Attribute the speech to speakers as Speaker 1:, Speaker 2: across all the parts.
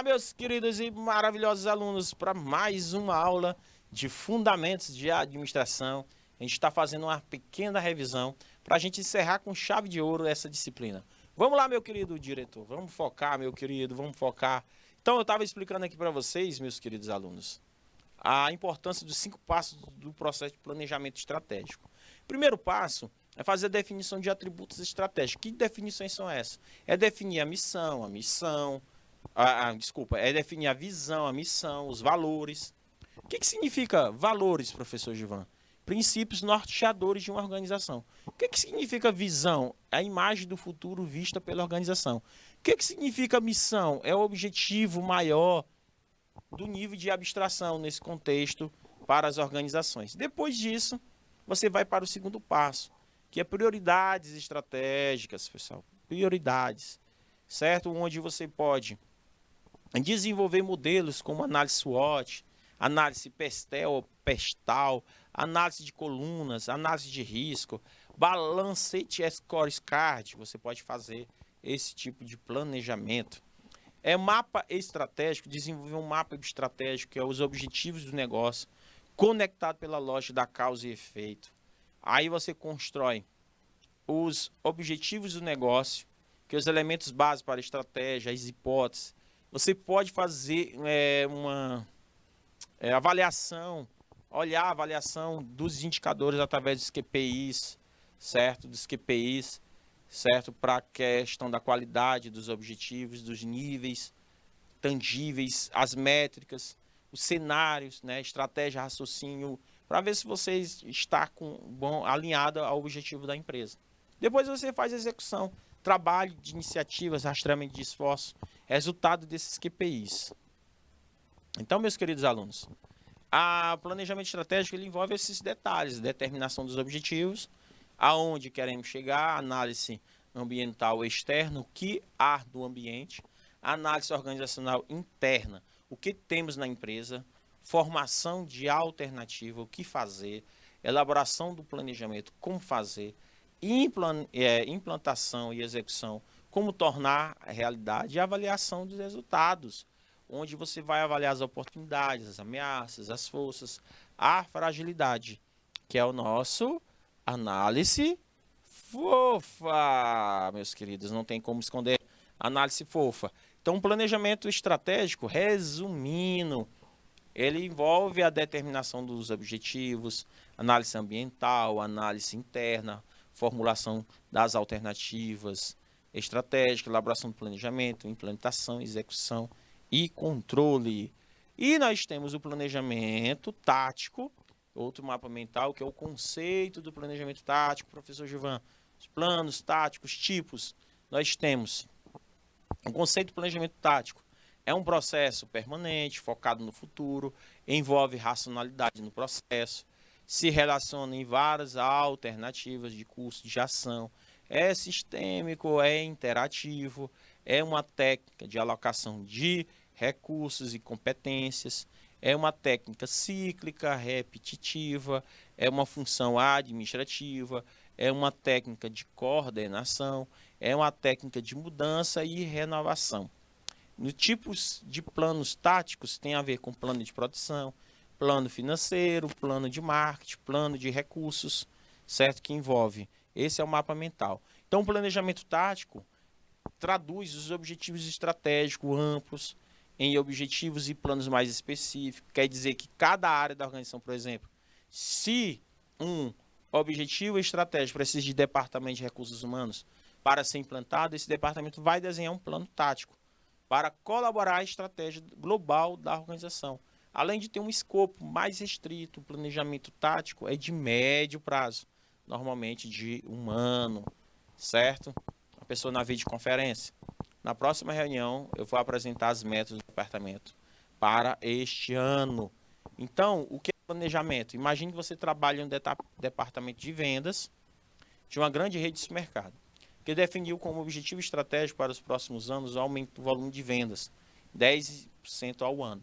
Speaker 1: lá, meus queridos e maravilhosos alunos, para mais uma aula de Fundamentos de Administração. A gente está fazendo uma pequena revisão para a gente encerrar com chave de ouro essa disciplina. Vamos lá, meu querido diretor, vamos focar, meu querido, vamos focar. Então, eu estava explicando aqui para vocês, meus queridos alunos, a importância dos 5 passos do processo de planejamento estratégico. Primeiro passo é fazer a definição de atributos estratégicos. Que definições são essas? É definir a missão, é definir a visão, a missão, os valores. O que significa valores, professor Givan? Princípios norteadores de uma organização. O que significa visão? É a imagem do futuro vista pela organização. O que significa missão? É o objetivo maior do nível de abstração nesse contexto para as organizações. Depois disso, você vai para o segundo passo, que é prioridades estratégicas, pessoal. Prioridades, certo? Onde você pode desenvolver modelos como análise SWOT, análise PESTAL, análise de colunas, análise de risco, balancete scorecard. Você pode fazer esse tipo de planejamento. É mapa estratégico, desenvolver um mapa estratégico, que é os objetivos do negócio, conectado pela lógica da causa e efeito. Aí você constrói os objetivos do negócio, que é os elementos básicos para a estratégia, as hipóteses. Você pode fazer uma avaliação, olhar a avaliação dos indicadores através dos QPIs, certo? Dos QPIs, certo? Para a questão da qualidade dos objetivos, dos níveis tangíveis, as métricas, os cenários, né? Estratégia, raciocínio, para ver se você está alinhado ao objetivo da empresa. Depois você faz a execução, trabalho de iniciativas, rastreamento de esforço, resultado desses QPIs. Então, meus queridos alunos, o planejamento estratégico ele envolve esses detalhes, determinação dos objetivos, aonde queremos chegar, análise ambiental externa, o que há no ambiente, análise organizacional interna, o que temos na empresa, formação de alternativa, o que fazer, elaboração do planejamento, como fazer, implantação e execução, como tornar a realidade e avaliação dos resultados, onde você vai avaliar as oportunidades, as ameaças, as forças, a fragilidade, que é o nosso análise fofa, meus queridos, não tem como esconder análise fofa. Então, o planejamento estratégico, resumindo, ele envolve a determinação dos objetivos, análise ambiental, análise interna, formulação das alternativas estratégicas, elaboração do planejamento, implementação, execução e controle. E nós temos o planejamento tático, outro mapa mental, que é o conceito do planejamento tático, professor Givan. Os planos táticos, tipos, nós temos o conceito de planejamento tático. É um processo permanente, focado no futuro, envolve racionalidade no processo, se relaciona em várias alternativas de curso de ação, é sistêmico, é interativo, é uma técnica de alocação de recursos e competências, é uma técnica cíclica, repetitiva, é uma função administrativa, é uma técnica de coordenação, é uma técnica de mudança e renovação. No tipos de planos táticos tem a ver com plano de produção, plano financeiro, plano de marketing, plano de recursos, certo? Que envolve. Esse é o mapa mental. Então, o planejamento tático traduz os objetivos estratégicos amplos em objetivos e planos mais específicos. Quer dizer que cada área da organização, por exemplo, se um objetivo estratégico precisa de departamento de recursos humanos para ser implantado, esse departamento vai desenhar um plano tático para colaborar à estratégia global da organização. Além de ter um escopo mais restrito, o planejamento tático é de médio prazo, normalmente de 1 ano, certo? A pessoa na videoconferência. Na próxima reunião, eu vou apresentar as metas do departamento para este ano. Então, o que é planejamento? Imagine que você trabalha em um departamento de vendas de uma grande rede de supermercado, que definiu como objetivo estratégico para os próximos anos o aumento do volume de vendas, 10% ao ano.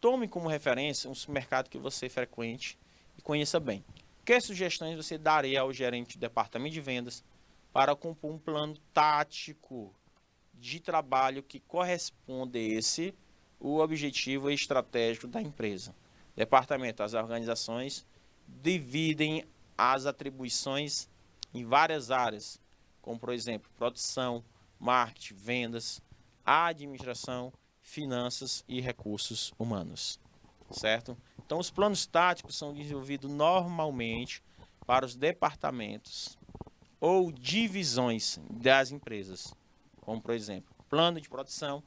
Speaker 1: Tome como referência um supermercado que você frequente e conheça bem. Que sugestões você daria ao gerente do departamento de vendas para compor um plano tático de trabalho que correspondesse o objetivo estratégico da empresa. Departamento, as organizações dividem as atribuições em várias áreas, como, por exemplo, produção, marketing, vendas, administração, finanças e recursos humanos, certo? Então, os planos táticos são desenvolvidos normalmente para os departamentos ou divisões das empresas, como, por exemplo, plano de produção,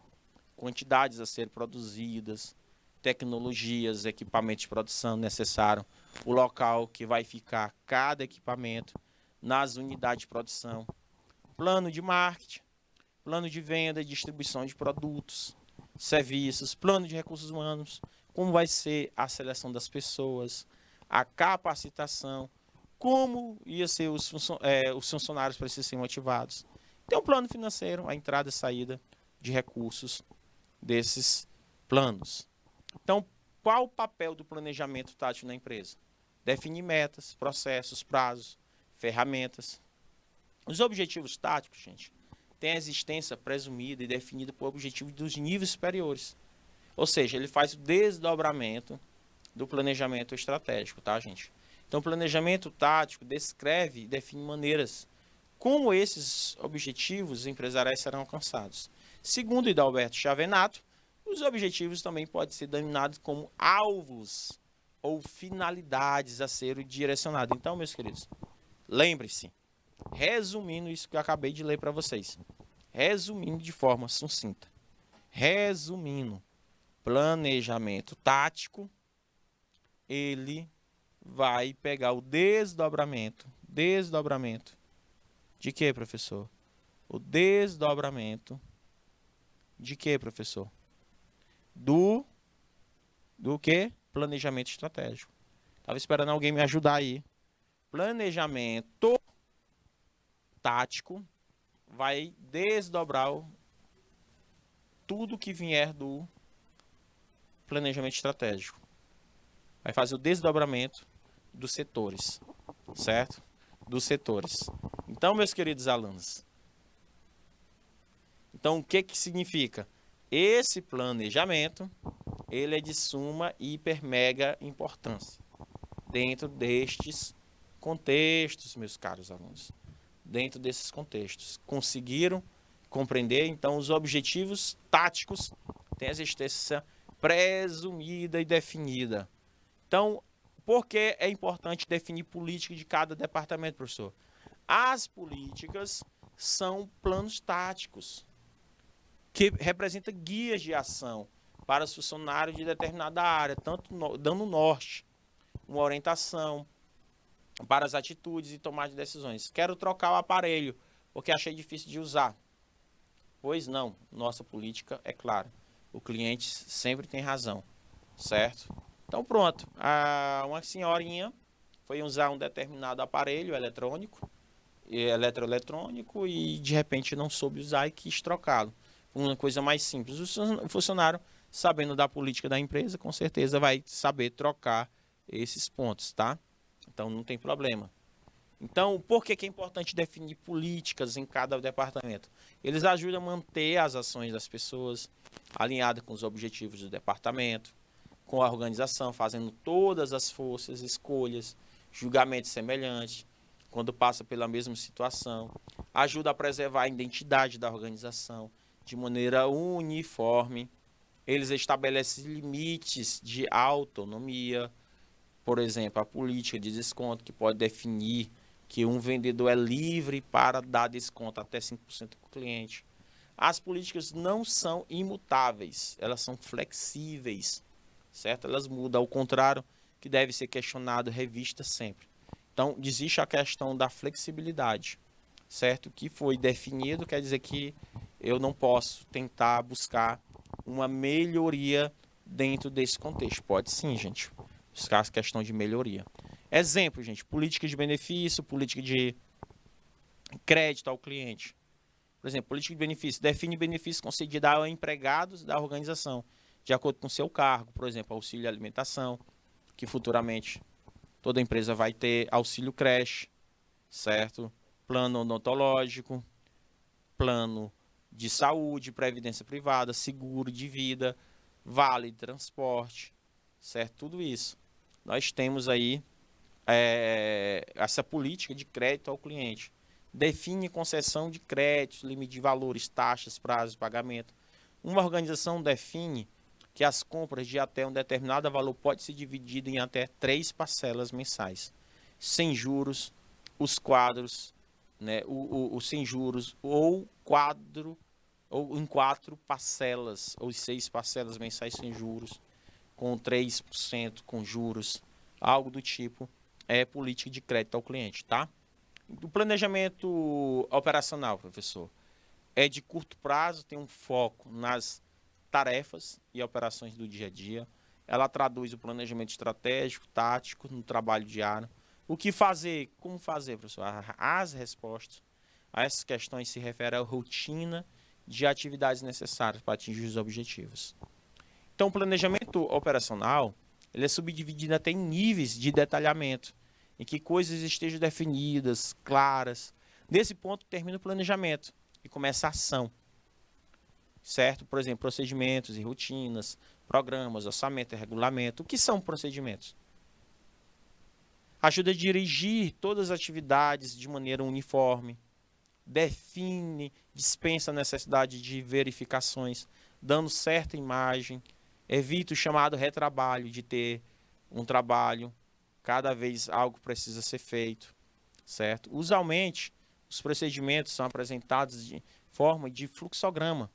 Speaker 1: quantidades a ser produzidas, tecnologias, equipamentos de produção necessário, o local que vai ficar cada equipamento nas unidades de produção, plano de marketing, plano de venda e distribuição de produtos, serviços, plano de recursos humanos, como vai ser a seleção das pessoas, a capacitação, como ia ser os funcionários precisam ser motivados. Tem um plano financeiro, a entrada e saída de recursos desses planos. Então, qual o papel do planejamento tático na empresa? Definir metas, processos, prazos, ferramentas. Os objetivos táticos, gente, têm a existência presumida e definida por objetivos dos níveis superiores. Ou seja, ele faz o desdobramento do planejamento estratégico, tá, gente? Então, o planejamento tático descreve e define maneiras como esses objetivos empresariais serão alcançados. Segundo Hidalberto Chavenato, os objetivos também podem ser denominados como alvos ou finalidades a serem direcionadas. Então, meus queridos, lembre-se, resumindo isso que eu acabei de ler para vocês, resumindo de forma sucinta, resumindo, planejamento tático, ele vai pegar o desdobramento de quê, professor? O desdobramento de quê, professor? Do que? Planejamento estratégico. Estava esperando alguém me ajudar aí. Planejamento tático vai desdobrar tudo que vier do planejamento estratégico. Vai fazer o desdobramento dos setores, certo? Dos setores. Então, meus queridos alunos, então o que significa? Esse planejamento, ele é de suma hiper mega importância dentro destes contextos, meus caros alunos. Dentro desses contextos. Conseguiram compreender? Então, os objetivos táticos têm a existência presumida e definida. Então, por que é importante definir política de cada departamento, professor? As políticas são planos táticos que representam guias de ação para os funcionários de determinada área, tanto dando norte, uma orientação para as atitudes e tomar de decisões. Quero trocar o aparelho porque achei difícil de usar. Pois não, nossa política é clara. O cliente sempre tem razão, certo? Então pronto, uma senhorinha foi usar um determinado aparelho eletroeletrônico e de repente não soube usar e quis trocá-lo. Uma coisa mais simples. O funcionário, sabendo da política da empresa, com certeza vai saber trocar esses pontos, tá? Então não tem problema. Então, por que é importante definir políticas em cada departamento? Eles ajudam a manter as ações das pessoas alinhadas com os objetivos do departamento, com a organização, fazendo todas as forças, escolhas, julgamentos semelhantes, quando passa pela mesma situação. Ajuda a preservar a identidade da organização de maneira uniforme. Eles estabelecem limites de autonomia. Por exemplo, a política de desconto, que pode definir que um vendedor é livre para dar desconto até 5% para o cliente. As políticas não são imutáveis, elas são flexíveis, certo? Elas mudam, ao contrário, que deve ser questionado, revista sempre. Então, existe a questão da flexibilidade, certo? Que foi definido, quer dizer que eu não posso tentar buscar uma melhoria dentro desse contexto. Pode sim, gente, buscar a questão de melhoria. Exemplo, gente, política de benefício, política de crédito ao cliente. Por exemplo, política de benefício, define benefícios concedidos a empregados da organização, de acordo com seu cargo. Por exemplo, auxílio alimentação, que futuramente toda empresa vai ter, auxílio creche, certo? Plano odontológico, plano de saúde, previdência privada, seguro de vida, vale de transporte, certo? Tudo isso. Nós temos aí essa política de crédito ao cliente. Define concessão de créditos, limite de valores, taxas, prazos de pagamento. Uma organização define que as compras de até um determinado valor pode ser dividida em até 3 parcelas mensais, sem juros, os quadros, né, o sem juros ou quadro ou em 4 parcelas ou 6 parcelas mensais sem juros, com 3% com juros, algo do tipo, é política de crédito ao cliente, tá? O planejamento operacional, professor, é de curto prazo, tem um foco nas tarefas e operações do dia a dia. Ela traduz o planejamento estratégico, tático, no trabalho diário. O que fazer, como fazer, professor? As respostas a essas questões se referem à rotina de atividades necessárias para atingir os objetivos. Então, o planejamento operacional, ele é subdividido até em níveis de detalhamento, em que coisas estejam definidas, claras. Nesse ponto, termina o planejamento e começa a ação, certo? Por exemplo, procedimentos e rotinas, programas, orçamento e regulamento. O que são procedimentos? Ajuda a dirigir todas as atividades de maneira uniforme, define, dispensa a necessidade de verificações, dando certa imagem, evita o chamado retrabalho, de ter um trabalho, cada vez algo precisa ser feito, certo? Usualmente, os procedimentos são apresentados de forma de fluxograma.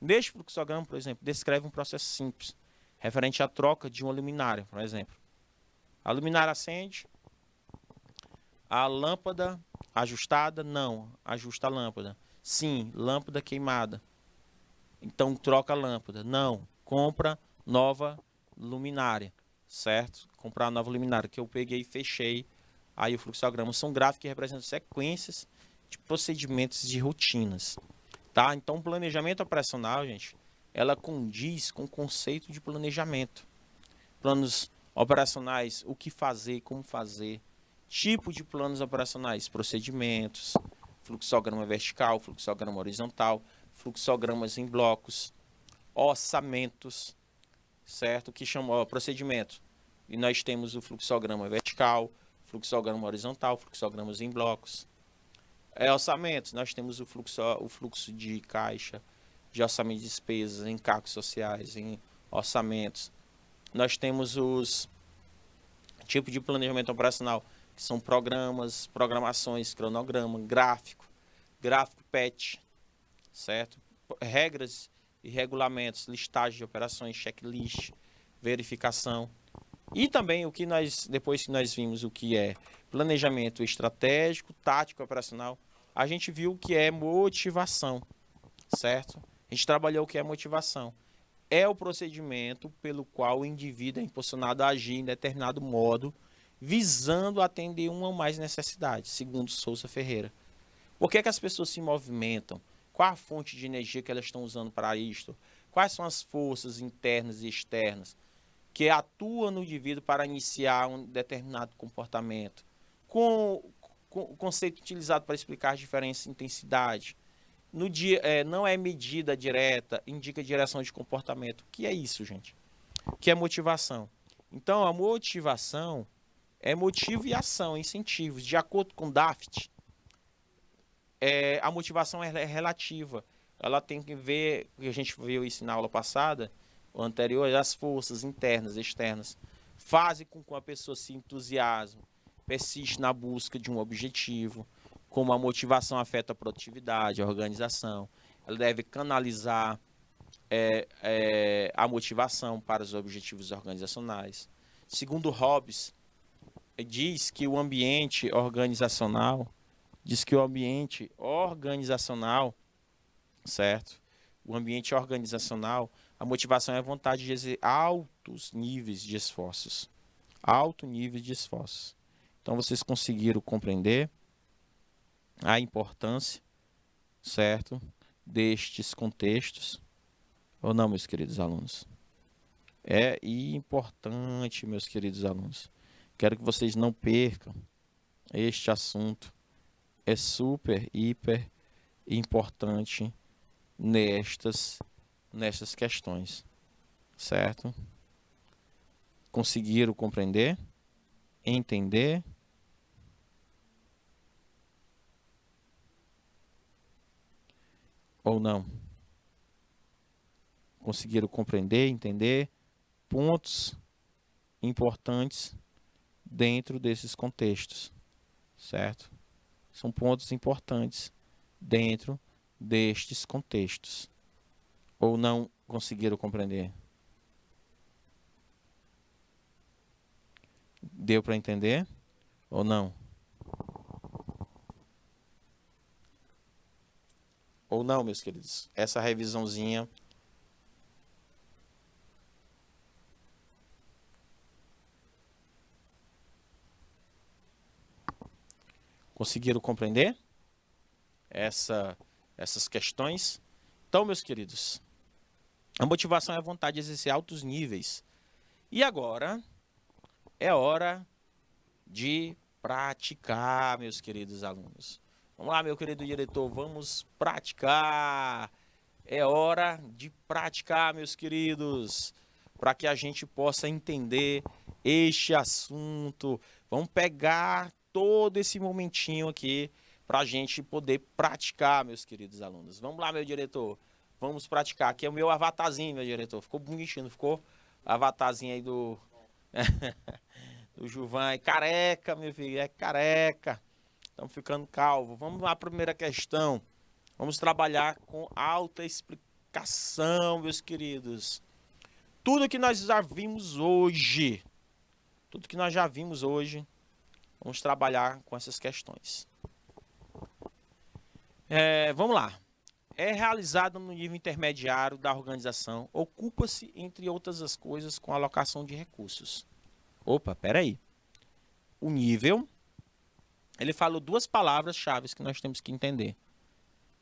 Speaker 1: Neste fluxograma, por exemplo, descreve um processo simples, referente à troca de uma luminária, por exemplo. A luminária acende, a lâmpada ajustada, não, ajusta a lâmpada. Sim, lâmpada queimada. Então troca a lâmpada. Não, compra nova luminária, certo? Comprar nova luminária, que eu peguei e fechei. Aí o fluxograma são gráficos que representam sequências de procedimentos de rotinas, tá? Então o planejamento operacional, gente, ela condiz com o conceito de planejamento. Planos operacionais, o que fazer, como fazer, tipo de planos operacionais, procedimentos, fluxograma vertical, fluxograma horizontal, fluxogramas em blocos, orçamentos, certo? Que chama procedimento. E nós temos o fluxograma vertical, fluxograma horizontal, fluxogramas em blocos. Orçamentos, nós temos o fluxo de caixa, de orçamento de despesas, encargos sociais, em orçamentos. Nós temos os tipos de planejamento operacional, que são programas, programações, cronograma, gráfico PET, certo? Regras e regulamentos, listagem de operações, checklist, verificação. E também o que nós, depois que nós vimos o que é planejamento estratégico, tático, operacional, a gente viu o que é motivação, certo? A gente trabalhou o que é motivação. É o procedimento pelo qual o indivíduo é impulsionado a agir em determinado modo, visando atender uma ou mais necessidades, segundo Souza Ferreira. Por que as pessoas se movimentam? Qual a fonte de energia que elas estão usando para isto? Quais são as forças internas e externas que atuam no indivíduo para iniciar um determinado comportamento? Com o conceito utilizado para explicar as diferenças de intensidade. No dia, não é medida direta, indica direção de comportamento. O que é isso, gente? O que é motivação? Então, a motivação é motivo e ação, incentivos. De acordo com Daft, a motivação é relativa. Ela tem que ver, a gente viu isso na aula passada, ou anterior, as forças internas e externas fazem com que a pessoa se entusiasme, persiste na busca de um objetivo, como a motivação afeta a produtividade, a organização. Ela deve canalizar a motivação para os objetivos organizacionais. Segundo Hobbes, diz que o ambiente organizacional, certo? O ambiente organizacional, a motivação é a vontade de exercer altos níveis de esforços. Alto nível de esforços. Então, vocês conseguiram compreender a importância, certo, destes contextos, ou não, meus queridos alunos? É importante, meus queridos alunos. Quero que vocês não percam este assunto. É super, hiper importante nestas questões, certo? Conseguiram compreender, entender? Ou não? Conseguiram compreender, entender pontos importantes dentro desses contextos, certo? São pontos importantes dentro destes contextos. Ou não conseguiram compreender? Deu para entender? Ou não? Ou não, meus queridos? Essa revisãozinha conseguiram compreender essas questões? Então, meus queridos, a motivação é a vontade de exercer altos níveis. E agora é hora de praticar, meus queridos alunos. Vamos lá, meu querido diretor, vamos praticar. É hora de praticar, meus queridos, para que a gente possa entender este assunto. Vamos pegar todo esse momentinho aqui para a gente poder praticar, meus queridos alunos. Vamos lá, meu diretor. Vamos praticar. Aqui é o meu avatarzinho, meu diretor. Ficou bonitinho, ficou? Avatarzinho aí do... do Juvan. É careca, meu filho. É careca. Estamos ficando calvo. Vamos lá, primeira questão. Vamos trabalhar com alta explicação, meus queridos. Tudo que nós já vimos hoje. Vamos trabalhar com essas questões. Vamos lá. É realizado no nível intermediário da organização. Ocupa-se, entre outras as coisas, com a alocação de recursos. Opa, peraí. O nível, ele falou duas palavras-chave que nós temos que entender.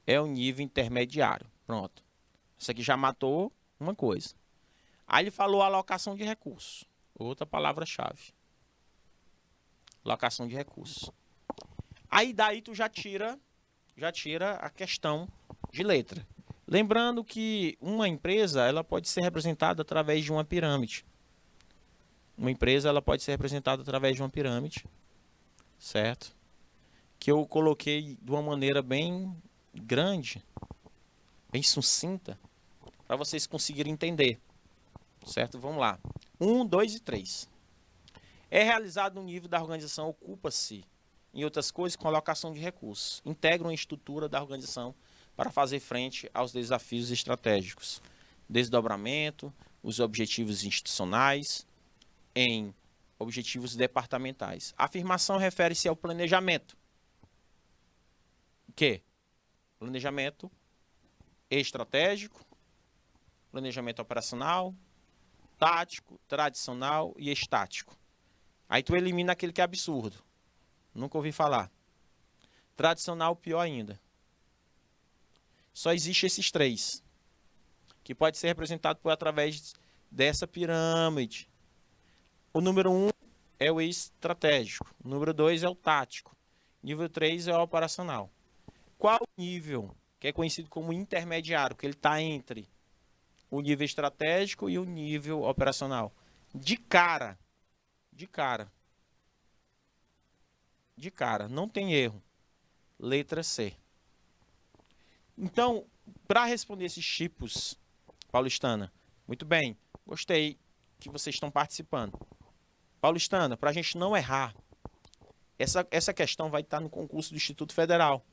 Speaker 1: É o nível intermediário. Pronto. Isso aqui já matou uma coisa. Aí ele falou alocação de recursos. Outra palavra-chave. Alocação de recursos. Aí daí tu já tira a questão de letra. Lembrando que uma empresa, ela pode ser representada através de uma pirâmide. Uma empresa, ela pode ser representada através de uma pirâmide, certo? Que eu coloquei de uma maneira bem grande, bem sucinta, para vocês conseguirem entender, certo? Vamos lá. 1, 2 e 3. É realizado no nível da organização, ocupa-se, em outras coisas, com a alocação de recursos. Integram a estrutura da organização para fazer frente aos desafios estratégicos. Desdobramento, os objetivos institucionais, em objetivos departamentais. A afirmação refere-se ao planejamento. O quê? Planejamento estratégico, planejamento operacional, tático, tradicional e estático. Aí tu elimina aquele que é absurdo. Nunca ouvi falar. Tradicional, pior ainda. Só existe esses três, que pode ser representado através dessa pirâmide. O número 1 é o estratégico. O número 2 é o tático. Nível 3 é o operacional. Qual o nível que é conhecido como intermediário, que ele está entre o nível estratégico e o nível operacional? De cara, não tem erro. Letra C. Então, para responder esses tipos, Paulistana, muito bem, gostei que vocês estão participando. Paulistana, para a gente não errar, essa questão vai estar no concurso do Instituto Federal,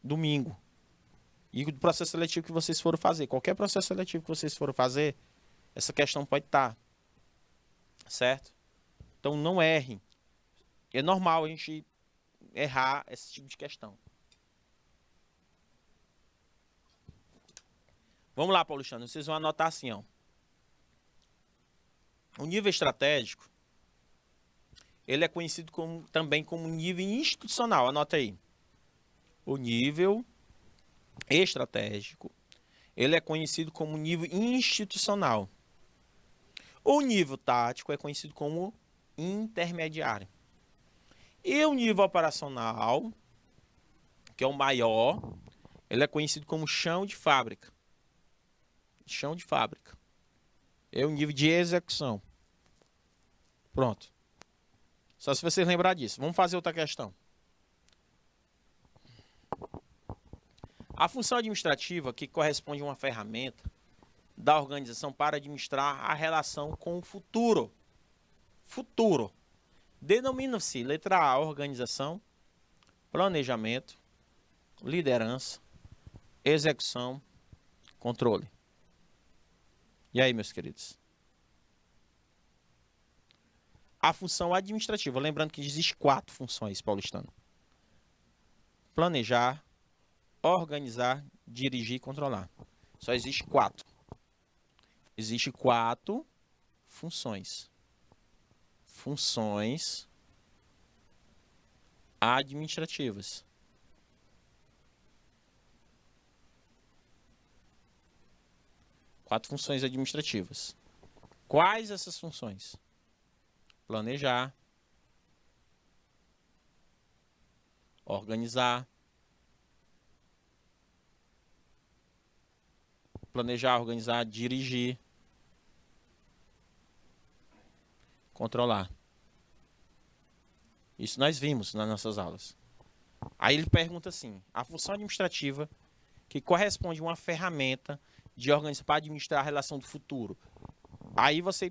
Speaker 1: domingo. E do processo seletivo que vocês forem fazer. Qualquer processo seletivo que vocês forem fazer, essa questão pode estar. Certo? Então não errem. É normal a gente errar esse tipo de questão. Vamos lá, Paulistano. Vocês vão anotar assim, ó. O nível estratégico, ele é conhecido também como nível institucional. Anota aí. O nível estratégico, ele é conhecido como nível institucional. O nível tático é conhecido como intermediário. E o nível operacional, que é o maior, Ele é conhecido como chão de fábrica. Chão de fábrica. É o nível de execução. Pronto. Só se vocês lembrar disso. Vamos fazer outra questão. A função administrativa, que corresponde a uma ferramenta da organização para administrar a relação com o futuro. Futuro. Denomina-se letra A, organização, planejamento, liderança, execução, controle. E aí, meus queridos? A função administrativa, lembrando que existe 4 funções, paulistano. Planejar, organizar, dirigir e controlar. Só existe 4. Existe 4 funções. Funções administrativas. Quatro funções administrativas. Quais essas funções? Planejar, organizar, dirigir, controlar. Isso nós vimos nas nossas aulas. Aí ele pergunta assim: a função administrativa que corresponde a uma ferramenta de organização para administrar a relação do futuro. Aí você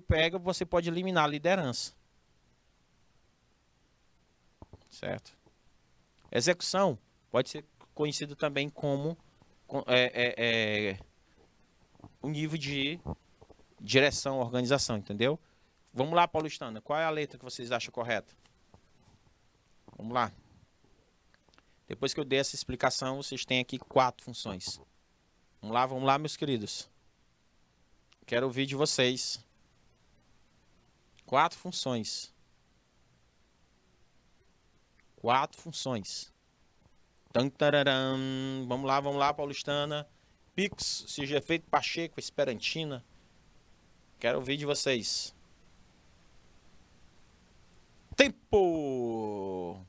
Speaker 1: pode eliminar a liderança. Certo? Execução pode ser conhecido também como o nível de direção, organização, entendeu? Vamos lá, paulistana. Qual é a letra que vocês acham correta? Vamos lá. Depois que eu dei essa explicação, vocês têm aqui 4 funções. Vamos lá, meus queridos. Quero ouvir de vocês. 4 funções. 4 funções. Vamos lá, paulistana. Pix, seja efeito Pacheco, Esperantina. Quero ouvir de vocês. Tempo!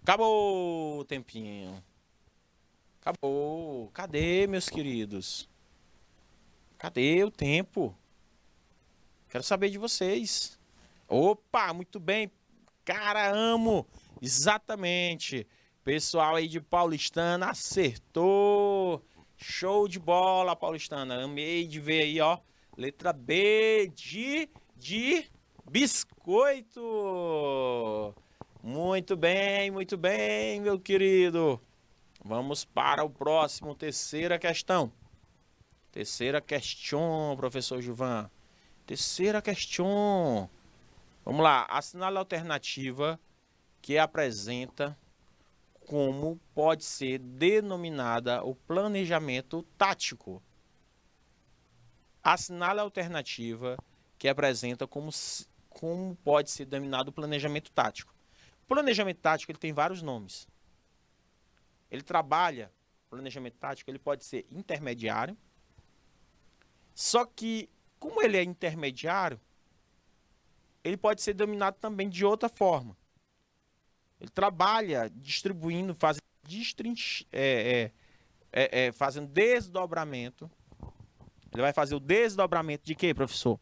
Speaker 1: Acabou o tempinho. Acabou. Cadê, meus queridos? Cadê o tempo? Quero saber de vocês. Opa, muito bem. Cara, amo. Exatamente. Pessoal aí de Paulistana acertou. Show de bola, Paulistana. Amei de ver aí, ó. Letra B de biscoito. Muito bem, meu querido. Vamos para o próximo, terceira questão. Terceira questão, professor Gilvan. Terceira questão. Vamos lá. Assinale a alternativa que apresenta como pode ser denominada o planejamento tático. Assinale a alternativa que apresenta como pode ser denominado o planejamento tático. O planejamento tático ele tem vários nomes. Ele trabalha, planejamento tático, ele pode ser intermediário. Só que, como ele é intermediário, ele pode ser dominado também de outra forma. Ele trabalha distribuindo, fazendo desdobramento. Ele vai fazer o desdobramento de quê, professor?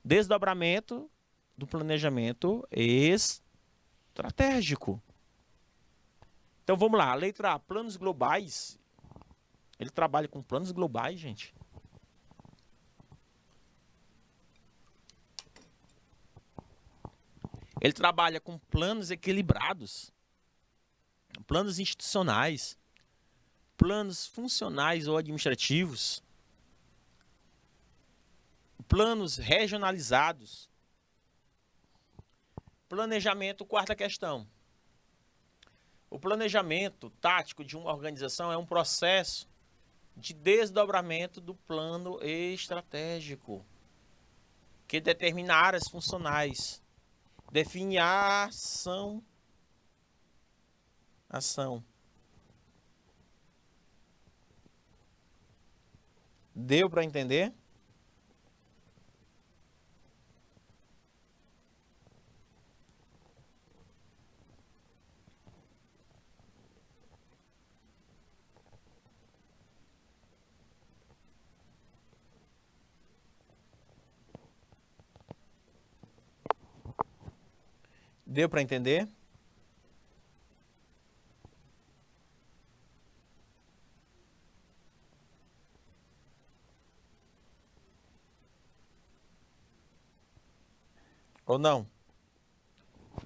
Speaker 1: Desdobramento do planejamento estratégico. Então vamos lá, a letra A, planos globais. Ele trabalha com planos globais, gente. Ele trabalha com planos equilibrados, planos institucionais, planos funcionais ou administrativos, planos regionalizados. Planejamento, quarta questão. O planejamento tático de uma organização é um processo de desdobramento do plano estratégico, que determina áreas funcionais, define a ação, Deu para entender? Deu para entender? Ou não?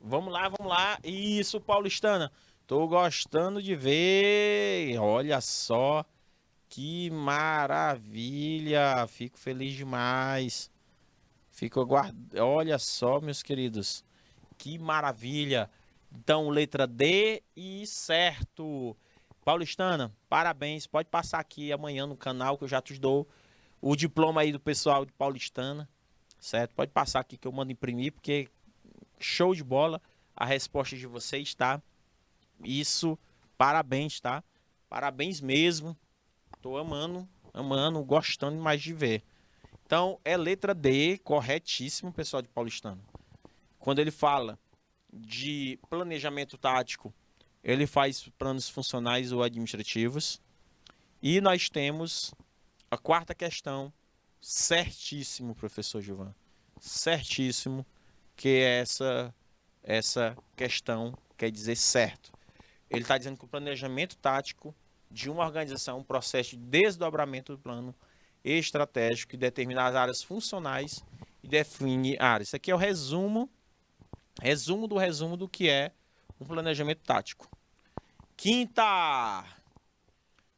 Speaker 1: Vamos lá, vamos lá. Isso, paulistana. Tô gostando de ver. Olha só que maravilha. Fico feliz demais. Fico aguardando. Olha só, meus queridos. Que maravilha. Então, letra D e certo. Paulistana, parabéns. Pode passar aqui amanhã no canal que eu já te dou o diploma aí do pessoal de Paulistana, certo? Pode passar aqui que eu mando imprimir, porque show de bola a resposta de vocês, tá? Isso, parabéns, tá? Parabéns mesmo. Tô amando, amando, gostando mais de ver. Então, é letra D, corretíssimo, pessoal de Paulistano. Quando ele fala de planejamento tático, ele faz planos funcionais ou administrativos. E nós temos a quarta questão, certíssimo, professor Gilvan. Certíssimo, que é essa questão quer dizer certo. Ele está dizendo que o planejamento tático de uma organização é um processo de desdobramento do plano estratégico que determina as áreas funcionais e define áreas. Isso aqui é o resumo do resumo do que é um planejamento tático. Quinta,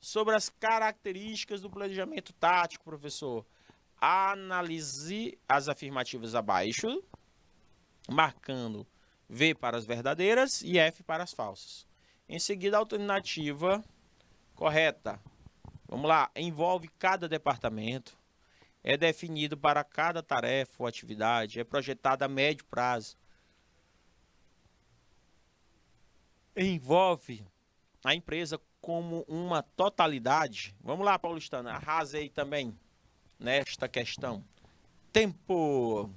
Speaker 1: sobre as características do planejamento tático, professor. Analise as afirmativas abaixo, marcando V para as verdadeiras e F para as falsas. Em seguida, a alternativa correta. Vamos lá. Envolve cada departamento, é definido para cada tarefa ou atividade, é projetado a médio prazo. Envolve a empresa como uma totalidade. Vamos lá, paulistana, arrase aí também nesta questão. Tempo.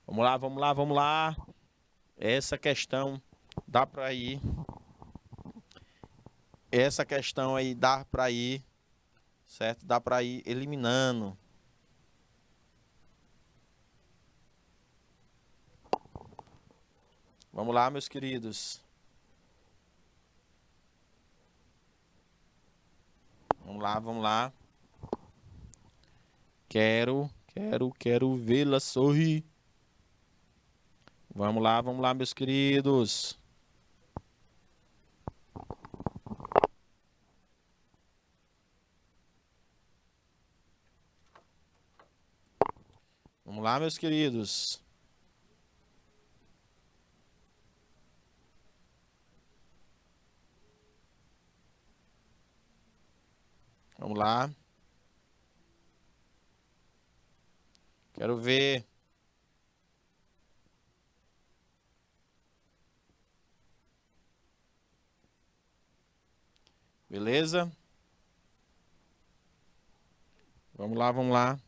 Speaker 1: Vamos lá, vamos lá, vamos lá. Essa questão dá para ir. Essa questão aí dá para ir, certo? Dá para ir eliminando. Vamos lá, meus queridos. Vamos lá, vamos lá. Quero vê-la sorrir. Vamos lá, meus queridos. Vamos lá, meus queridos. Vamos lá. Quero ver. Beleza? Vamos lá, vamos lá.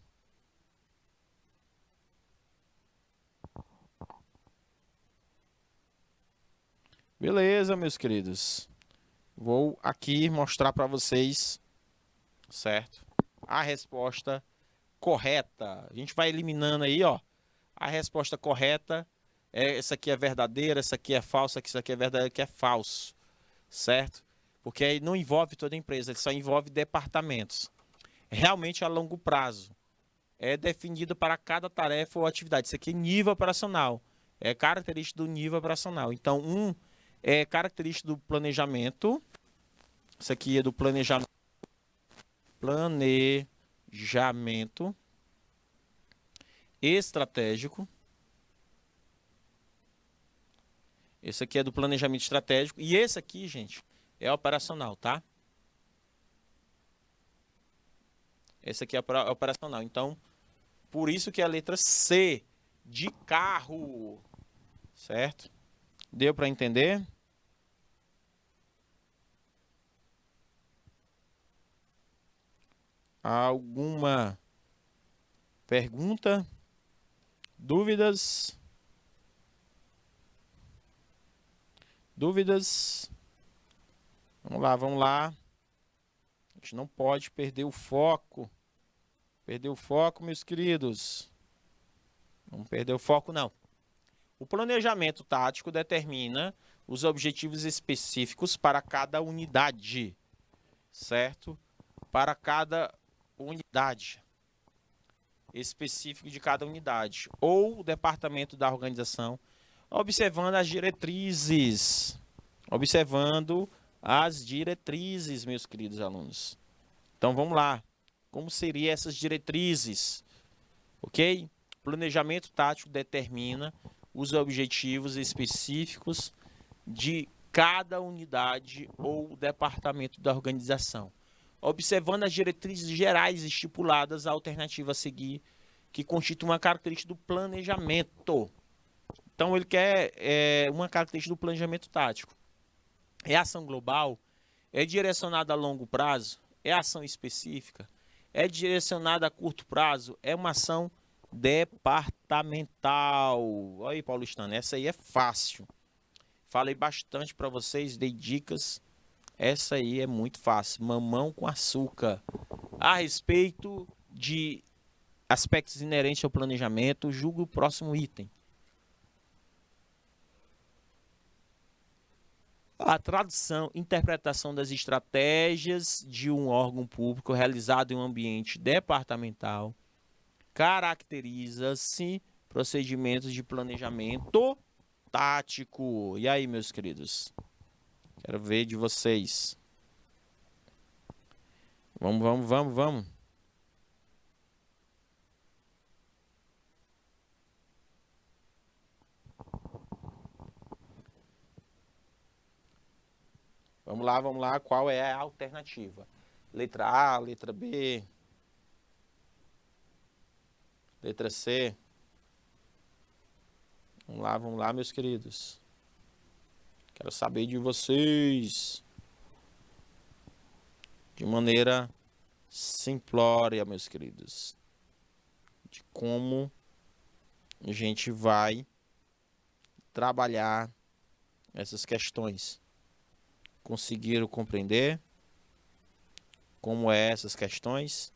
Speaker 1: Beleza, meus queridos. Vou aqui mostrar para vocês, certo? A resposta correta. A gente vai eliminando aí, ó. A resposta correta é essa aqui é verdadeira, essa aqui é falsa, isso aqui é verdadeiro, aqui é falso, certo? Porque aí não envolve toda a empresa, ele só envolve departamentos. Realmente a longo prazo. É definido para cada tarefa ou atividade. Isso aqui é nível operacional. É característica do nível operacional. Então, é característica do planejamento. Isso aqui é do planejamento. Planejamento estratégico. Esse aqui é do planejamento estratégico. E esse aqui, gente, é operacional, tá? Esse aqui é operacional. Então, por isso que é a letra C de carro. Certo? Deu para entender? alguma pergunta? Dúvidas? Dúvidas? Vamos lá, vamos lá. A gente não pode perder o foco. Perder o foco, meus queridos. Não perder o foco, não. O planejamento tático determina os objetivos específicos para cada unidade, certo? Para cada unidade específico de cada unidade ou departamento da organização, observando as diretrizes. Observando as diretrizes, meus queridos alunos. Então vamos lá. Como seriam essas diretrizes? Ok? Planejamento tático determina os objetivos específicos de cada unidade ou departamento da organização, observando as diretrizes gerais estipuladas, a alternativa a seguir, que constitui uma característica do planejamento. Então ele quer uma característica do planejamento tático. É ação global? É direcionada a longo prazo? É ação específica? É direcionada a curto prazo? É uma ação departamental. Olha aí, Paulistano, essa aí é fácil. Falei bastante para vocês, dei dicas. Essa aí é muito fácil. Mamão com açúcar. A respeito de aspectos inerentes ao planejamento, julgue o próximo item. A tradução, interpretação das estratégias de um órgão público realizado em um ambiente departamental caracteriza-se procedimentos de planejamento tático. E aí, meus queridos? Quero ver de vocês. Vamos. Vamos lá. Qual é a alternativa? Letra A, letra B, letra C. Vamos lá, meus queridos. Quero saber de vocês. De maneira simplória, meus queridos. De como a gente vai trabalhar essas questões. Conseguiram compreender como é essas questões?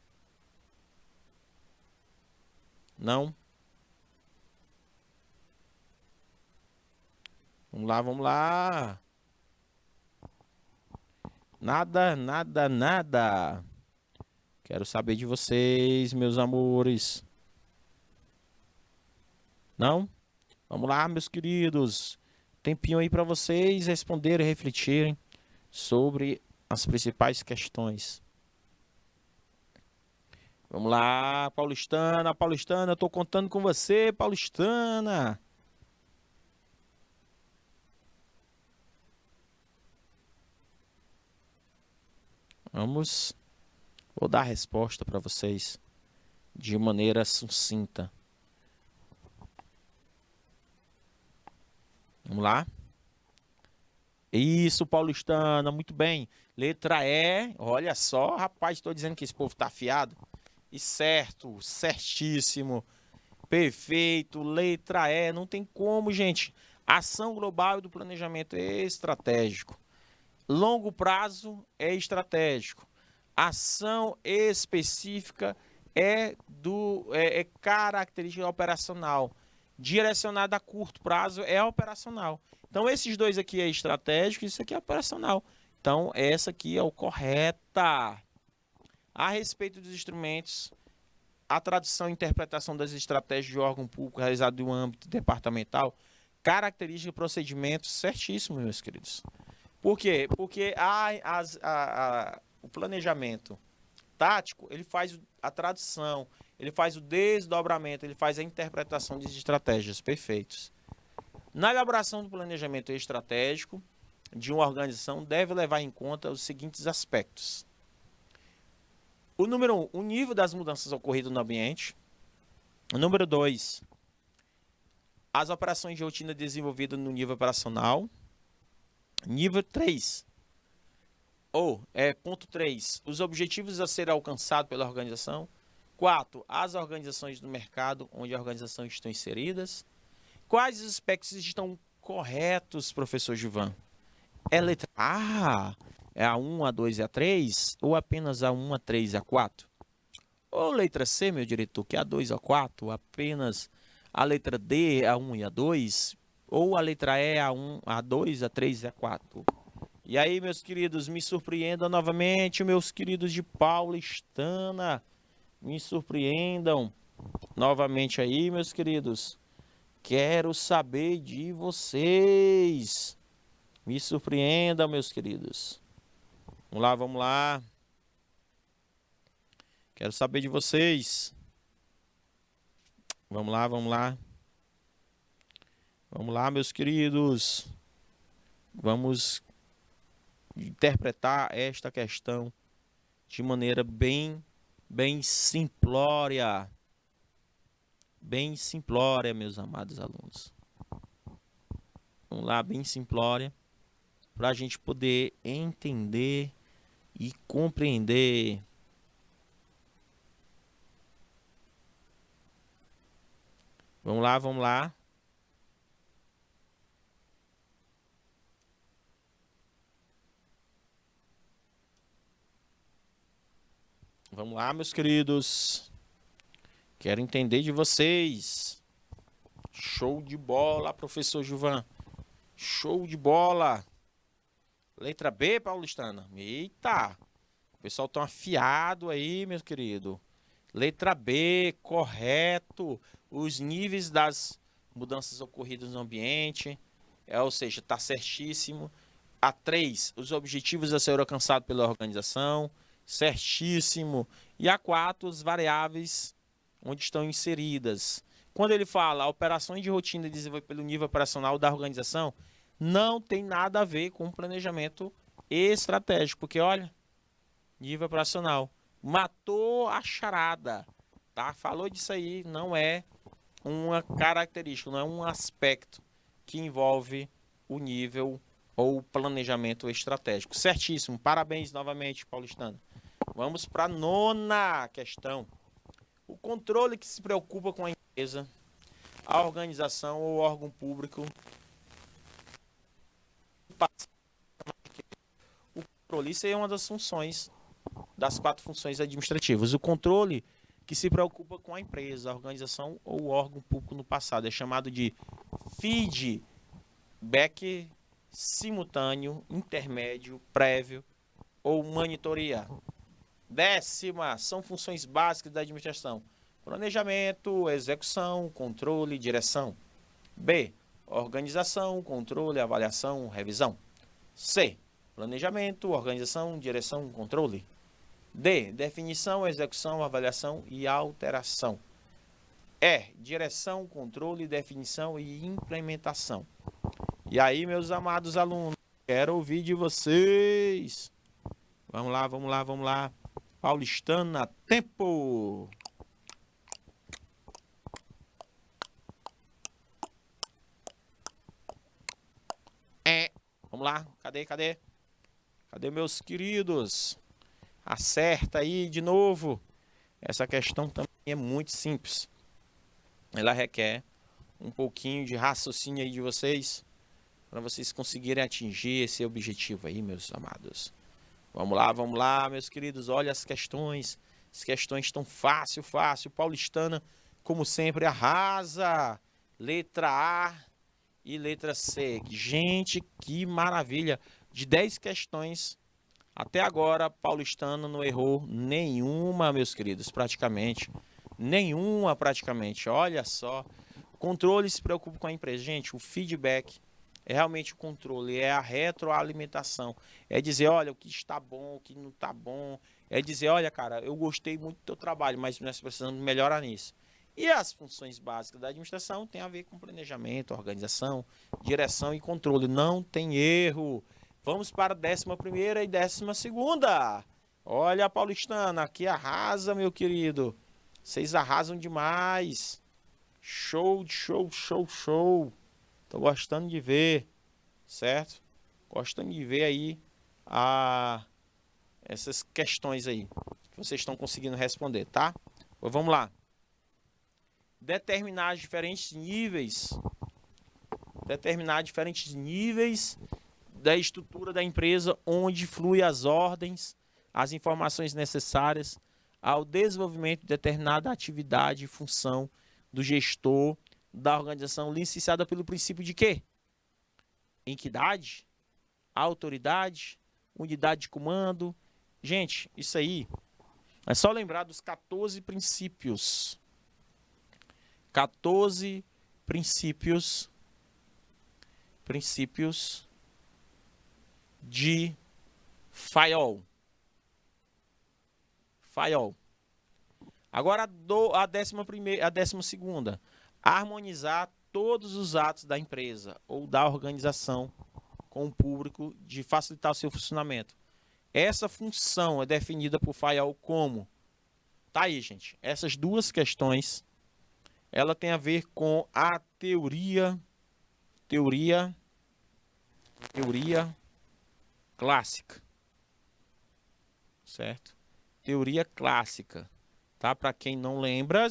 Speaker 1: Não? Vamos lá. Nada. Quero saber de vocês, meus amores. Não? Vamos lá, meus queridos. Tempinho aí para vocês responderem e refletirem sobre as principais questões. Vamos lá, Paulistana, eu tô contando com você, Paulistana. Vou dar a resposta para vocês de maneira sucinta. Vamos lá. Isso, Paulistana, muito bem. Letra E, olha só, rapaz, estou dizendo que esse povo tá afiado. E certo, certíssimo, perfeito, letra E, não tem como, gente. Ação global do planejamento é estratégico. Longo prazo é estratégico. Ação específica é característica operacional. Direcionada a curto prazo é operacional. Então, esses dois aqui é estratégico e isso aqui é operacional. Então, essa aqui é o correta. A respeito dos instrumentos, a tradução e interpretação das estratégias de órgão público realizado em um âmbito departamental, característica e procedimentos certíssimos, meus queridos. Por quê? Porque o planejamento tático, ele faz a tradução, ele faz o desdobramento, ele faz a interpretação de estratégias perfeitos. Na elaboração do planejamento estratégico de uma organização, deve levar em conta os seguintes aspectos. O número 1, o nível das mudanças ocorridas no ambiente. O número 2, as operações de rotina desenvolvidas no nível operacional. Nível 3, Ponto 3. Os objetivos a serem alcançados pela organização. 4. As organizações do mercado onde a organização estão inseridas. Quais os aspectos estão corretos, professor Gilvan? É letra A? É a 1, a 2 e a 3? Ou apenas a 1, a 3 e a 4? Ou letra C, meu diretor, que é a 2 e a 4? Apenas a letra D, a 1 e a 2? Ou a letra E, a 1, a 2, a 3 e a 4? E aí, meus queridos, me surpreendam novamente, meus queridos de Paulistana. Me surpreendam novamente aí, meus queridos. Quero saber de vocês. Me surpreendam, meus queridos. Vamos lá, vamos lá. Quero saber de vocês. Vamos lá, vamos lá. Vamos lá, meus queridos. Vamos interpretar esta questão de maneira bem simplória. Bem simplória, meus amados alunos. Vamos lá, bem simplória, para a gente poder entender e compreender. Vamos lá, vamos lá. Vamos lá, meus queridos. Quero entender de vocês. Show de bola, professor Gilvan. Show de bola. Letra B, paulistana. Eita. O pessoal tá afiado aí, meu querido. Letra B, correto. Os níveis das mudanças ocorridas no ambiente. Ou seja, tá certíssimo. A 3, os objetivos a ser alcançados pela organização. Certíssimo. E a 4, as variáveis onde estão inseridas. Quando ele fala operações de rotina desenvolvidas pelo nível operacional da organização, não tem nada a ver com planejamento estratégico, porque olha, nível operacional, matou a charada, tá? Falou disso aí, não é uma característica, não é um aspecto que envolve o nível ou planejamento estratégico. Certíssimo, parabéns novamente, paulistano. Vamos para a 9ª questão. O controle que se preocupa com a empresa, a organização ou órgão público. O controle, isso é uma das funções, das 4 funções administrativas. O controle que se preocupa com a empresa, a organização ou órgão público no passado é chamado de feedback simultâneo, intermédio, prévio ou monitoria. 10ª, são funções básicas da administração: planejamento, execução, controle, direção. B, organização, controle, avaliação, revisão. C, planejamento, organização, direção, controle. D, definição, execução, avaliação e alteração. E, direção, controle, definição e implementação. E aí, meus amados alunos, quero ouvir de vocês. Vamos lá, vamos lá, vamos lá. Paulistana, tempo! Vamos lá, cadê? Cadê meus queridos? Acerta aí de novo. Essa questão também é muito simples. Ela requer um pouquinho de raciocínio aí de vocês, para vocês conseguirem atingir esse objetivo aí, meus amados. Vamos lá, meus queridos. Olha as questões. As questões estão fácil. Paulistana, como sempre, arrasa. Letra A e letra C. Gente, que maravilha. De 10 questões, até agora, Paulistana não errou nenhuma, meus queridos, praticamente. Nenhuma, praticamente. Olha só. O controle se preocupa com a empresa. Gente, o feedback é realmente o controle, é a retroalimentação. É dizer, olha, o que está bom, o que não está bom. É dizer, olha, cara, eu gostei muito do teu trabalho, mas nós precisamos melhorar nisso. E as funções básicas da administração têm a ver com planejamento, organização, direção e controle. Não tem erro. Vamos para a 11ª e 12ª. Olha a paulistana, aqui arrasa, meu querido. Vocês arrasam demais. Show. Tô gostando de ver, certo? Gostando de ver aí essas questões aí que vocês estão conseguindo responder, tá? Então, vamos lá. Determinar diferentes níveis da estrutura da empresa onde flui as ordens, as informações necessárias ao desenvolvimento de determinada atividade e função do gestor da organização licenciada pelo princípio de quê? Equidade, autoridade, unidade de comando. Gente, isso aí é só lembrar dos 14 princípios. 14 princípios de Fayol. Agora a 12ª. Harmonizar todos os atos da empresa ou da organização com o público de facilitar o seu funcionamento. Essa função é definida por Fayol como... Tá aí, gente. Essas duas questões, ela tem a ver com a teoria clássica. Certo? Teoria clássica. Tá? Para quem não lembra,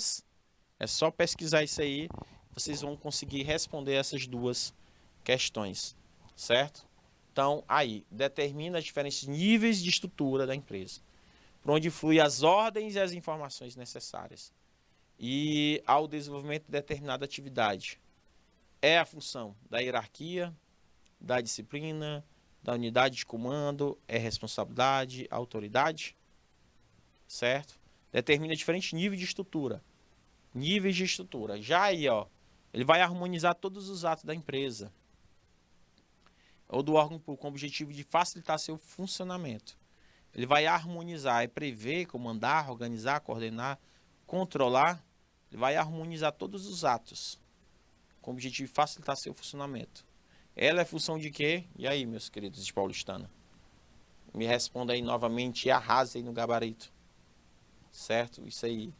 Speaker 1: é só pesquisar isso aí. Vocês vão conseguir responder essas duas questões. Certo? Então, aí, determina os diferentes níveis de estrutura da empresa, por onde flui as ordens e as informações necessárias. E ao desenvolvimento de determinada atividade. É a função da hierarquia, da disciplina, da unidade de comando, é responsabilidade, autoridade, certo? Determina diferentes níveis de estrutura. Já aí, ó, ele vai harmonizar todos os atos da empresa ou do órgão público com o objetivo de facilitar seu funcionamento. Ele vai harmonizar, prever, comandar, organizar, coordenar, controlar. Ele vai harmonizar todos os atos com o objetivo de facilitar seu funcionamento. Ela é função de quê? E aí, meus queridos de Paulistana? Me responda aí novamente e arrase aí no gabarito. Certo? Isso aí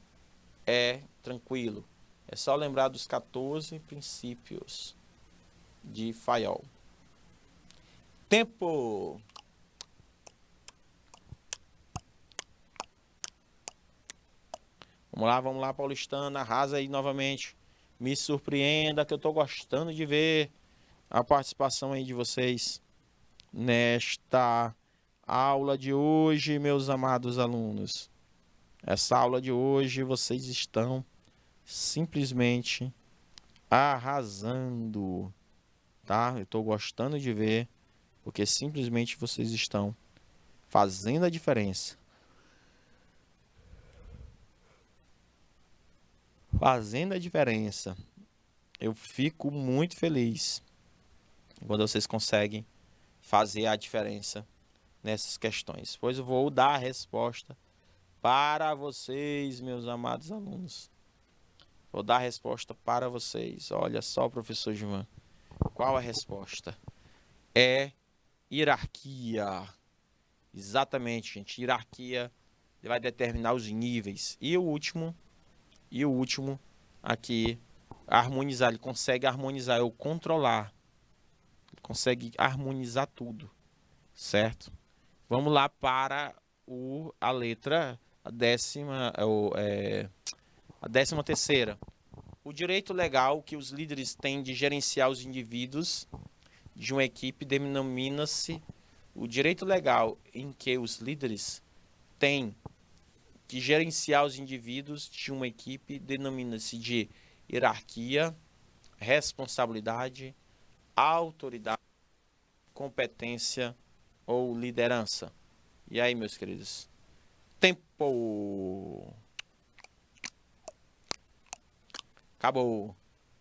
Speaker 1: é tranquilo. É só lembrar dos 14 princípios de Fayol. Tempo! Vamos lá, Paulistana. Arrasa aí novamente. Me surpreenda, que eu tô gostando de ver a participação aí de vocês nesta aula de hoje, meus amados alunos. Essa aula de hoje vocês estão simplesmente arrasando, tá? Eu tô gostando de ver, porque simplesmente vocês estão fazendo a diferença. Eu fico muito feliz quando vocês conseguem fazer a diferença nessas questões. Pois eu vou dar a resposta para vocês, meus amados alunos. Vou dar a resposta para vocês. Olha só, professor Gilvan. Qual a resposta? É hierarquia. Exatamente, gente. Hierarquia vai determinar os níveis. E o último aqui, harmonizar. Ele consegue harmonizar ou controlar. Ele consegue harmonizar tudo. Certo? Vamos lá para a letra, a 13ª. O direito legal que os líderes têm de gerenciar os indivíduos de uma equipe denomina-se... O direito legal em que os líderes têm de gerenciar os indivíduos de uma equipe denomina-se de hierarquia, responsabilidade, autoridade, competência ou liderança. E aí, meus queridos? Tempo! Acabou.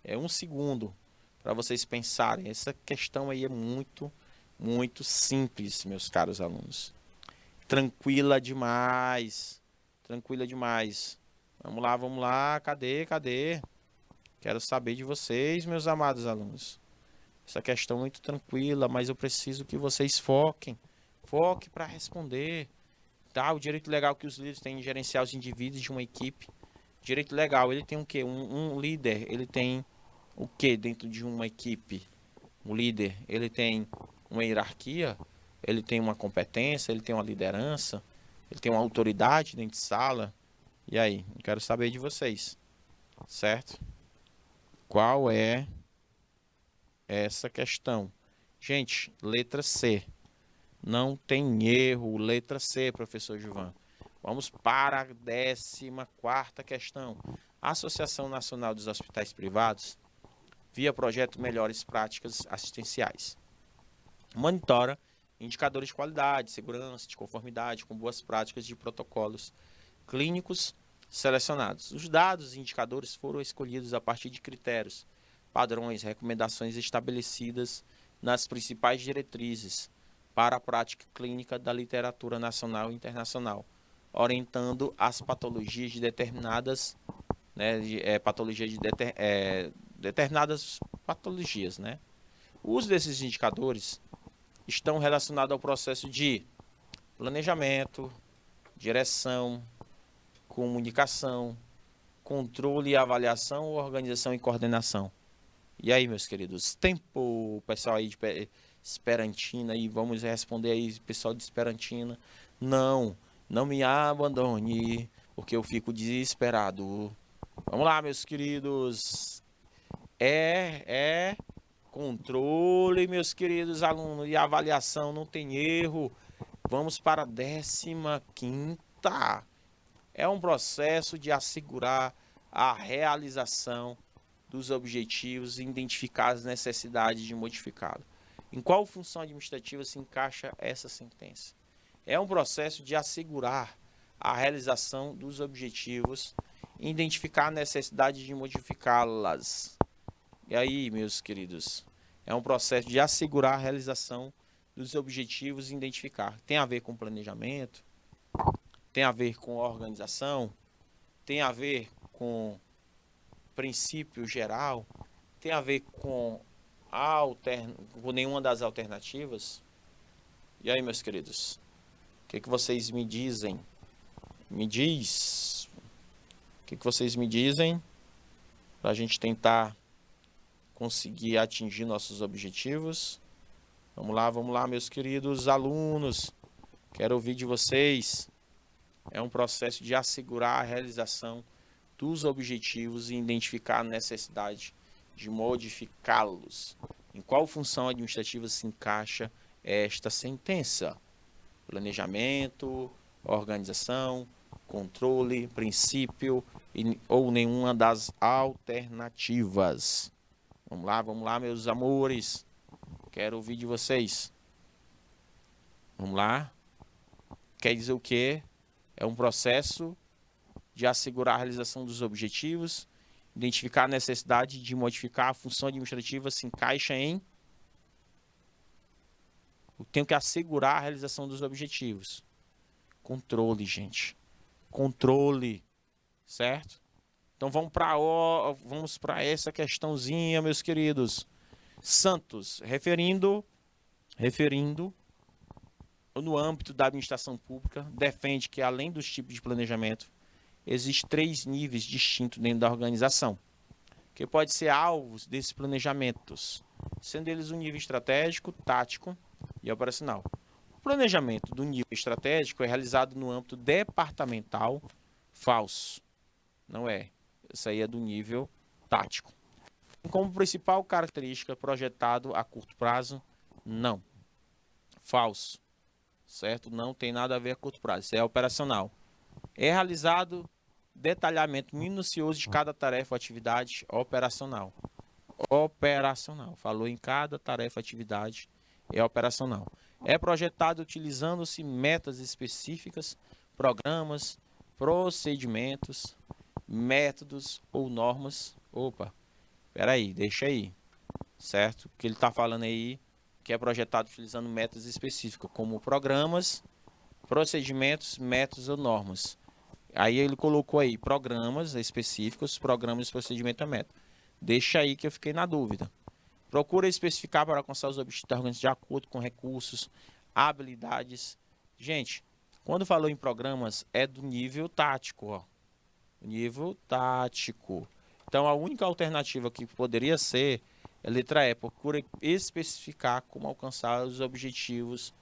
Speaker 1: É 1 segundo para vocês pensarem. Essa questão aí é muito simples, meus caros alunos. Tranquila demais. Vamos lá. Cadê? Quero saber de vocês, meus amados alunos. Essa questão é muito tranquila, mas eu preciso que vocês foquem. Foque para responder. Tá? O direito legal que os líderes têm de gerenciar os indivíduos de uma equipe. Direito legal, ele tem o quê? Um líder, ele tem o quê dentro de uma equipe? O líder, ele tem uma hierarquia, ele tem uma competência, ele tem uma liderança, ele tem uma autoridade dentro de sala. E aí, eu quero saber de vocês, certo? Qual é essa questão? Gente, letra C. Não tem erro, letra C, professor Gilvan. Vamos para a 14ª questão. A Associação Nacional dos Hospitais Privados, via projeto Melhores Práticas Assistenciais, monitora indicadores de qualidade, segurança, de conformidade com boas práticas de protocolos clínicos selecionados. Os dados e indicadores foram escolhidos a partir de critérios, padrões, recomendações estabelecidas nas principais diretrizes para a prática clínica da literatura nacional e internacional, orientando as patologias de determinadas, né, determinadas patologias, né? O uso desses indicadores estão relacionados ao processo de planejamento, direção, comunicação, controle e avaliação, organização e coordenação. E aí, meus queridos, tempo, pessoal aí de Esperantina, aí vamos responder aí, pessoal de Esperantina. Não, não me abandone, porque eu fico desesperado. Vamos lá, meus queridos. Controle, meus queridos alunos, e avaliação, não tem erro. Vamos para a 15ª. É um processo de assegurar a realização dos objetivos e identificar as necessidades de modificá-lo. Em qual função administrativa se encaixa essa sentença? É um processo de assegurar a realização dos objetivos e identificar a necessidade de modificá-las. E aí, meus queridos, é um processo de assegurar a realização dos objetivos e identificar. Tem a ver com planejamento, tem a ver com organização, tem a ver com princípio geral, tem a ver com nenhuma das alternativas. E aí, meus queridos, o que vocês me dizem? Me diz. O que vocês me dizem para a gente tentar conseguir atingir nossos objetivos? Vamos lá, meus queridos alunos. Quero ouvir de vocês. É um processo de assegurar a realização dos objetivos e identificar a necessidade de modificá-los. Em qual função administrativa se encaixa esta sentença? Planejamento, organização, controle, princípio ou nenhuma das alternativas. Vamos lá, meus amores. Quero ouvir de vocês. Vamos lá. Quer dizer o quê? É um processo de assegurar a realização dos objetivos, identificar a necessidade de modificar a função administrativa, se encaixa em... Eu tenho que assegurar a realização dos objetivos. Controle, gente. Controle, certo? Então vamos para essa questãozinha, meus queridos. Santos, referindo no âmbito da administração pública, defende que, além dos tipos de planejamento, existem 3 níveis distintos dentro da organização, que pode ser alvos desses planejamentos, sendo eles o nível estratégico, tático e operacional. O planejamento do nível estratégico é realizado no âmbito departamental. Falso. Não é. Isso aí é do nível tático. Como principal característica, projetado a curto prazo? Não. Falso. Certo? Não tem nada a ver a curto prazo. Isso é operacional. É realizado detalhamento minucioso de cada tarefa ou atividade operacional. Operacional. Falou em cada tarefa ou atividade, é operacional. É projetado utilizando-se metas específicas, programas, procedimentos, métodos ou normas. Opa, peraí, deixa aí. Certo? O que ele está falando aí, que é projetado utilizando métodos específicos, como programas, procedimentos, métodos ou normas. Aí ele colocou aí programas específicos, programas, procedimento e método. Deixa aí que eu fiquei na dúvida. Procura especificar para alcançar os objetivos da organização de acordo com recursos, habilidades. Gente, quando falou em programas, é do nível tático, ó. Nível tático. Então, a única alternativa que poderia ser, a letra E, procura especificar como alcançar os objetivos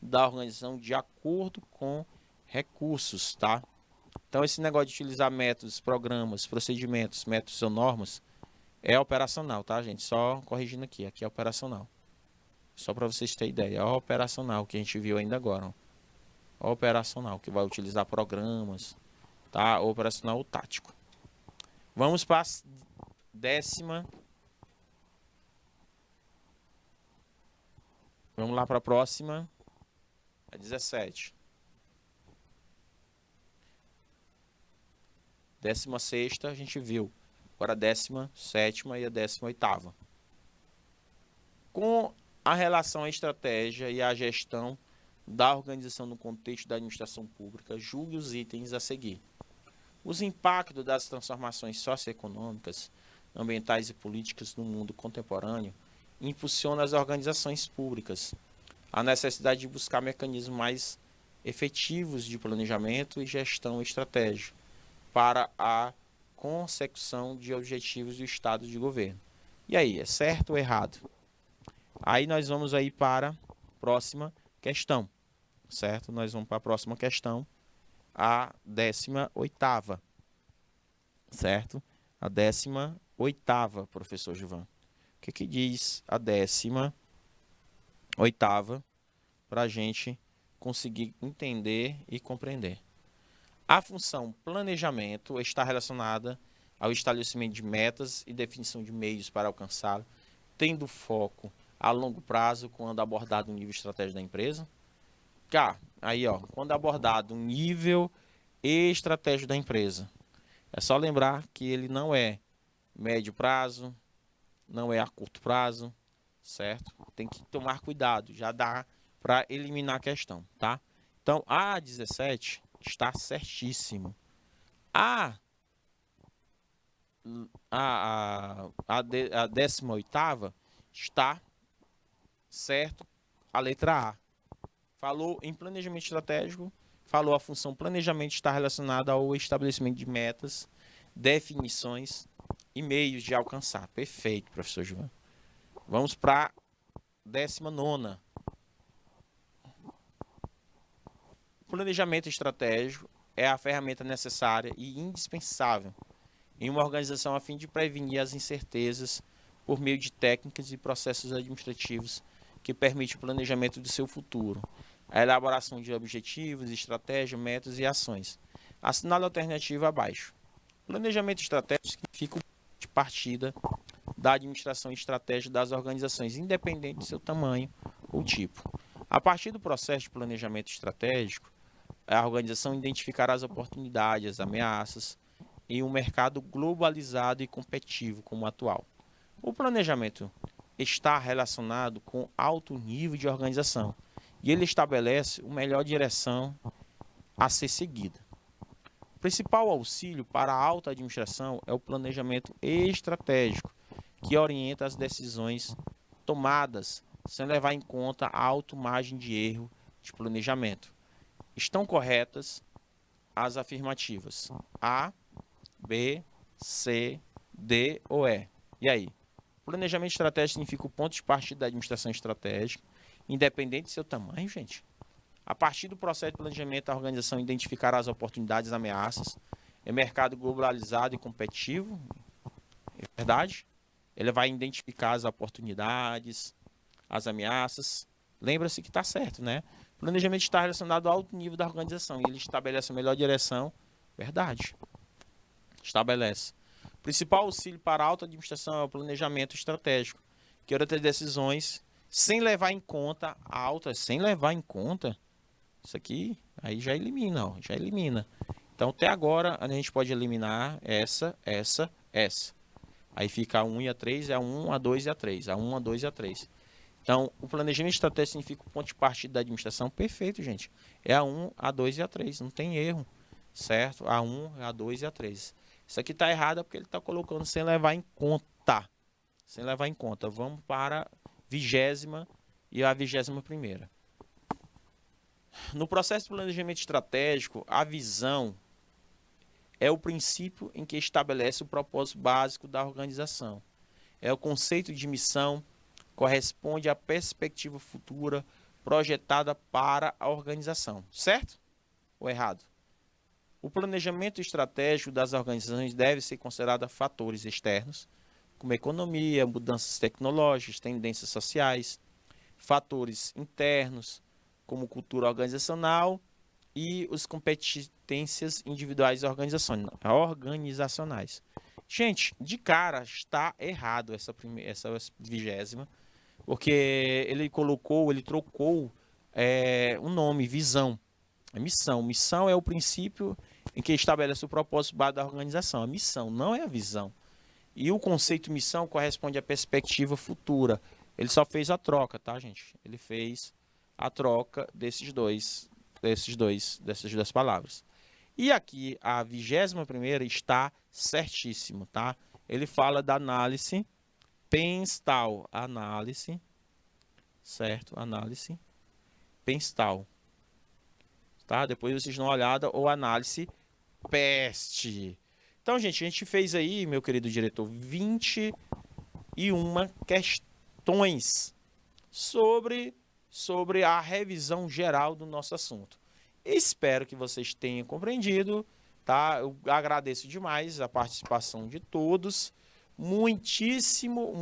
Speaker 1: da organização de acordo com recursos, tá? Então, esse negócio de utilizar métodos, programas, procedimentos, métodos ou normas é operacional, tá, gente? Só corrigindo aqui, aqui é operacional. Só para vocês terem ideia, é operacional que a gente viu ainda agora. Ó. Operacional, que vai utilizar programas, tá? Operacional ou tático. Vamos para a décima. Vamos lá para a próxima. A 17. 16ª a gente viu. Agora a 17ª e a 18ª. Com a relação à estratégia e à gestão da organização no contexto da administração pública, julgue os itens a seguir. Os impactos das transformações socioeconômicas, ambientais e políticas no mundo contemporâneo impulsionam as organizações públicas. A necessidade de buscar mecanismos mais efetivos de planejamento e gestão estratégica para a consecução de objetivos do Estado de governo. E aí, é certo ou errado? Aí nós vamos aí para a próxima questão, certo? Nós vamos para a próxima questão, a 18ª, certo? A 18ª, professor Gilvan. O que diz a 18ª para a gente conseguir entender e compreender? A função planejamento está relacionada ao estabelecimento de metas e definição de meios para alcançá-lo, tendo foco a longo prazo quando abordado o nível estratégico da empresa. Aí, ó, quando abordado o nível estratégico da empresa, é só lembrar que ele não é médio prazo, não é a curto prazo, certo? Tem que tomar cuidado, já dá para eliminar a questão, tá? Então, a 17 está certíssimo. A 18ª está certo, a letra A. Falou em planejamento estratégico, falou a função planejamento está relacionada ao estabelecimento de metas, definições e meios de alcançar. Perfeito, professor João. Vamos para a 19ª. O planejamento estratégico é a ferramenta necessária e indispensável em uma organização a fim de prevenir as incertezas por meio de técnicas e processos administrativos que permitem o planejamento do seu futuro, a elaboração de objetivos, estratégias, metas e ações. Assinale a alternativa abaixo. Planejamento estratégico significa o ponto de partida da administração estratégica das organizações, independente do seu tamanho ou tipo. A partir do processo de planejamento estratégico, a organização identificará as oportunidades, as ameaças em um mercado globalizado e competitivo como o atual. O planejamento está relacionado com alto nível de organização e ele estabelece a melhor direção a ser seguida. O principal auxílio para a alta administração é o planejamento estratégico, que orienta as decisões tomadas sem levar em conta a alta margem de erro de planejamento. Estão corretas as afirmativas A, B, C, D ou E. E aí? Planejamento estratégico significa o ponto de partida da administração estratégica, independente do seu tamanho, gente. A partir do processo de planejamento, a organização identificará as oportunidades e ameaças em mercado globalizado e competitivo. É verdade? Ele vai identificar as oportunidades, as ameaças. Lembra-se que está certo, né? O planejamento está relacionado ao alto nível da organização e ele estabelece a melhor direção. Verdade. Estabelece. O principal auxílio para a alta administração é o planejamento estratégico, que orienta as decisões sem levar em conta a alta, sem levar em conta, isso aqui aí já elimina, ó, já elimina. Então até agora a gente pode eliminar essa. Aí fica a 1 e a 3, é a 1, a 2 e a 3, a 1, a 2 e a 3. Então, o planejamento estratégico significa o ponto de partida da administração. Perfeito, gente. É a 1, a 2 e a 3. Não tem erro, certo? A 1, a 2 e a 3. Isso aqui está errado porque ele está colocando sem levar em conta. Sem levar em conta. Vamos para a 20ª e a 21ª. No processo de planejamento estratégico, a visão é o princípio em que estabelece o propósito básico da organização. É o conceito de missão, corresponde à perspectiva futura projetada para a organização, certo ou errado? O planejamento estratégico das organizações deve ser considerado fatores externos, como economia, mudanças tecnológicas, tendências sociais, fatores internos, como cultura organizacional e as competências individuais organizacionais. Gente, de cara está errado essa 20ª, porque ele trocou um nome, visão. Missão. Missão é o princípio em que estabelece o propósito base da organização. A missão não é a visão. E o conceito missão corresponde à perspectiva futura. Ele só fez a troca, tá, gente? Ele fez a troca dessas duas palavras. E aqui a 21ª está certíssimo, tá? Ele fala da análise penstal, análise, certo? Análise penstal, tá? Depois vocês dão uma olhada, ou análise PEST. Então, gente, a gente fez aí, meu querido diretor, 21 questões sobre a revisão geral do nosso assunto. Espero que vocês tenham compreendido, tá? Eu agradeço demais a participação de todos. Muitíssimo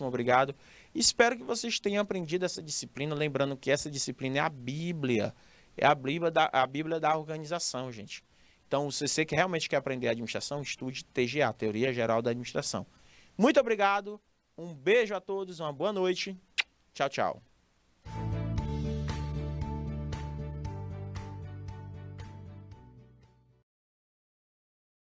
Speaker 1: obrigado. Espero que vocês tenham aprendido essa disciplina, lembrando que essa disciplina é a Bíblia. É a Bíblia da organização, gente. Então, se você realmente quer aprender administração, estude TGA, Teoria Geral da Administração. Muito obrigado, um beijo a todos, uma boa noite. Tchau, tchau.